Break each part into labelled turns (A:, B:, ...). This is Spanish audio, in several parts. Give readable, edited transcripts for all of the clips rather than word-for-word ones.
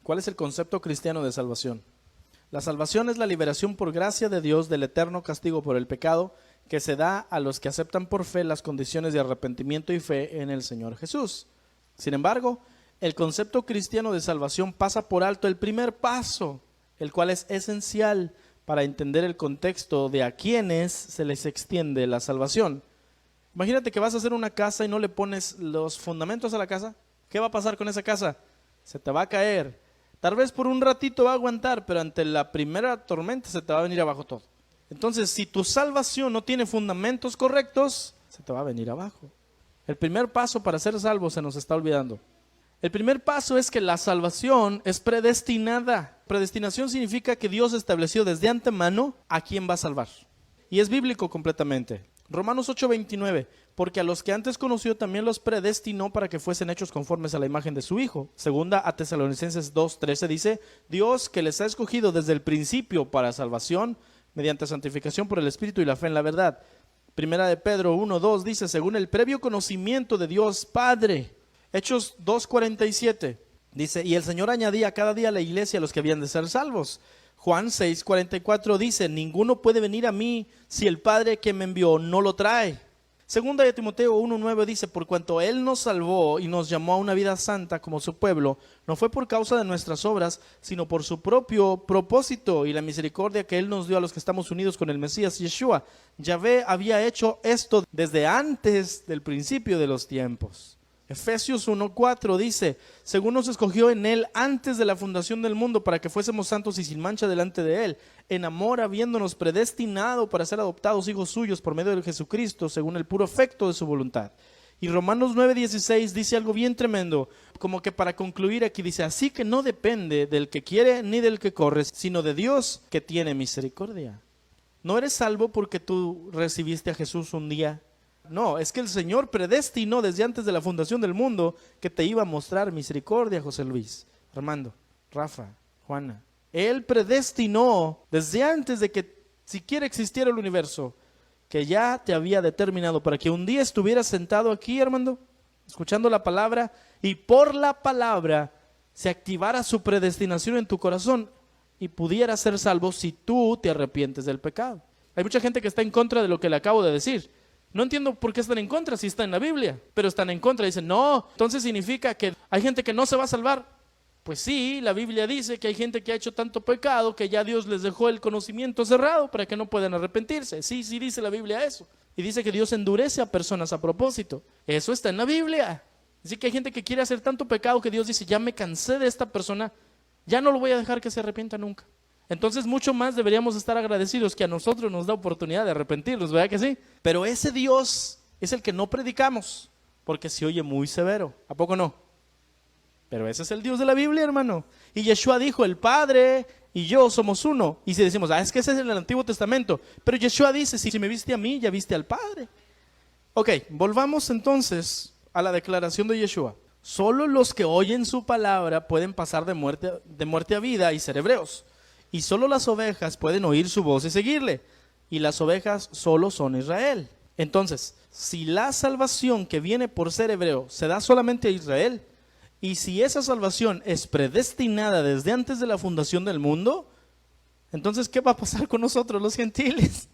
A: ¿Cuál es el concepto cristiano de salvación? La salvación es la liberación por gracia de Dios del eterno castigo por el pecado que se da a los que aceptan por fe las condiciones de arrepentimiento y fe en el Señor Jesús. Sin embargo, el concepto cristiano de salvación pasa por alto el primer paso, el cual es esencial para entender el contexto de a quienes se les extiende la salvación. Imagínate que vas a hacer una casa y no le pones los fundamentos a la casa. ¿Qué va a pasar con esa casa? Se te va a caer. Tal vez por un ratito va a aguantar, pero ante la primera tormenta se te va a venir abajo todo. Entonces, si tu salvación no tiene fundamentos correctos, se te va a venir abajo. El primer paso para ser salvo se nos está olvidando. El primer paso es que la salvación es predestinada. Predestinación significa que Dios estableció desde antemano a quién va a salvar. Y es bíblico completamente. Romanos 8:29, porque a los que antes conoció también los predestinó para que fuesen hechos conformes a la imagen de su Hijo. Segunda a Tesalonicenses 2:13 dice, Dios que les ha escogido desde el principio para salvación, mediante santificación por el Espíritu y la fe en la verdad. Primera de Pedro 1:2 dice, según el previo conocimiento de Dios Padre. Hechos 2:47 dice, y el Señor añadía cada día a la iglesia a los que habían de ser salvos. Juan 6:44 dice, ninguno puede venir a mí si el Padre que me envió no lo trae. Segunda de Timoteo 1:9 dice, por cuanto Él nos salvó y nos llamó a una vida santa como su pueblo, no fue por causa de nuestras obras, sino por su propio propósito y la misericordia que Él nos dio a los que estamos unidos con el Mesías Yeshua. Yahvé había hecho esto desde antes del principio de los tiempos. Efesios 1:4 dice, según nos escogió en Él antes de la fundación del mundo para que fuésemos santos y sin mancha delante de Él, en amor habiéndonos predestinado para ser adoptados hijos suyos por medio de Jesucristo, según el puro afecto de su voluntad. Y Romanos 9:16 dice algo bien tremendo, como que para concluir aquí dice, así que no depende del que quiere ni del que corre, sino de Dios que tiene misericordia. No eres salvo porque tú recibiste a Jesús un día. No, es que el Señor predestinó desde antes de la fundación del mundo que te iba a mostrar misericordia, José Luis, Armando, Rafa, Juana. Él predestinó desde antes de que siquiera existiera el universo, que ya te había determinado para que un día estuvieras sentado aquí, Armando, escuchando la palabra, y por la palabra se activara su predestinación en tu corazón y pudieras ser salvo si tú te arrepientes del pecado. Hay mucha gente que está en contra de lo que le acabo de decir. No entiendo por qué están en contra si está en la Biblia, pero están en contra. Dicen, no, entonces significa que hay gente que no se va a salvar. Pues sí, la Biblia dice que hay gente que ha hecho tanto pecado que ya Dios les dejó el conocimiento cerrado para que no puedan arrepentirse. Sí, sí dice la Biblia eso. Y dice que Dios endurece a personas a propósito. Eso está en la Biblia. Así que hay gente que quiere hacer tanto pecado que Dios dice, ya me cansé de esta persona, ya no lo voy a dejar que se arrepienta nunca. Entonces mucho más deberíamos estar agradecidos que a nosotros nos da oportunidad de arrepentirnos, ¿verdad que sí? Pero ese Dios es el que no predicamos, porque se oye muy severo, ¿a poco no? Pero ese es el Dios de la Biblia, hermano. Y Yeshua dijo, el Padre y yo somos uno. Y si decimos, es que ese es en el Antiguo Testamento. Pero Yeshua dice, si me viste a mí, ya viste al Padre. Ok, volvamos entonces a la declaración de Yeshua. Solo los que oyen su palabra pueden pasar de muerte a vida y ser hebreos. Y solo las ovejas pueden oír su voz y seguirle. Y las ovejas solo son Israel. Entonces, si la salvación que viene por ser hebreo se da solamente a Israel, y si esa salvación es predestinada desde antes de la fundación del mundo, entonces, ¿qué va a pasar con nosotros los gentiles?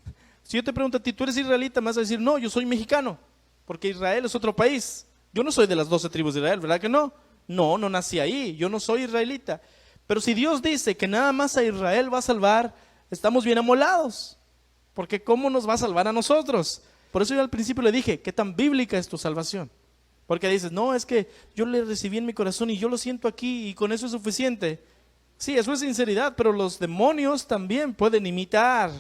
A: Si yo te pregunto a ti, ¿tú eres israelita? Me vas a decir, no, yo soy mexicano, porque Israel es otro país. Yo no soy de las 12 tribus de Israel, ¿verdad que no? No nací ahí, yo no soy israelita. Pero si Dios dice que nada más a Israel va a salvar, estamos bien amolados. Porque ¿cómo nos va a salvar a nosotros? Por eso yo al principio le dije, ¿qué tan bíblica es tu salvación? Porque dices, no, es que yo le recibí en mi corazón y yo lo siento aquí y con eso es suficiente. Sí, eso es sinceridad, pero los demonios también pueden imitar.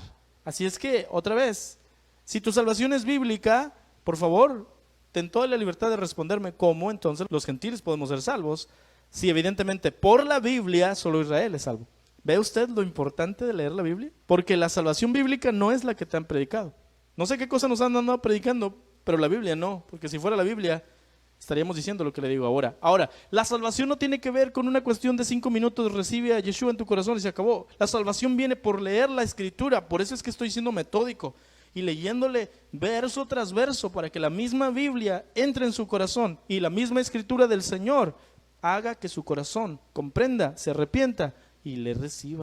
A: Así es que, otra vez, si tu salvación es bíblica, por favor, ten toda la libertad de responderme cómo entonces los gentiles podemos ser salvos. Sí, evidentemente, por la Biblia, solo Israel es salvo. ¿Ve usted lo importante de leer la Biblia? Porque la salvación bíblica no es la que te han predicado. No sé qué cosa nos han andado predicando, pero la Biblia no. Porque si fuera la Biblia, estaríamos diciendo lo que le digo ahora. Ahora, la salvación no tiene que ver con una cuestión de 5 minutos, recibe a Yeshua en tu corazón y se acabó. La salvación viene por leer la Escritura. Por eso es que estoy siendo metódico y leyéndole verso tras verso para que la misma Biblia entre en su corazón y la misma Escritura del Señor haga que su corazón comprenda, se arrepienta y le reciba.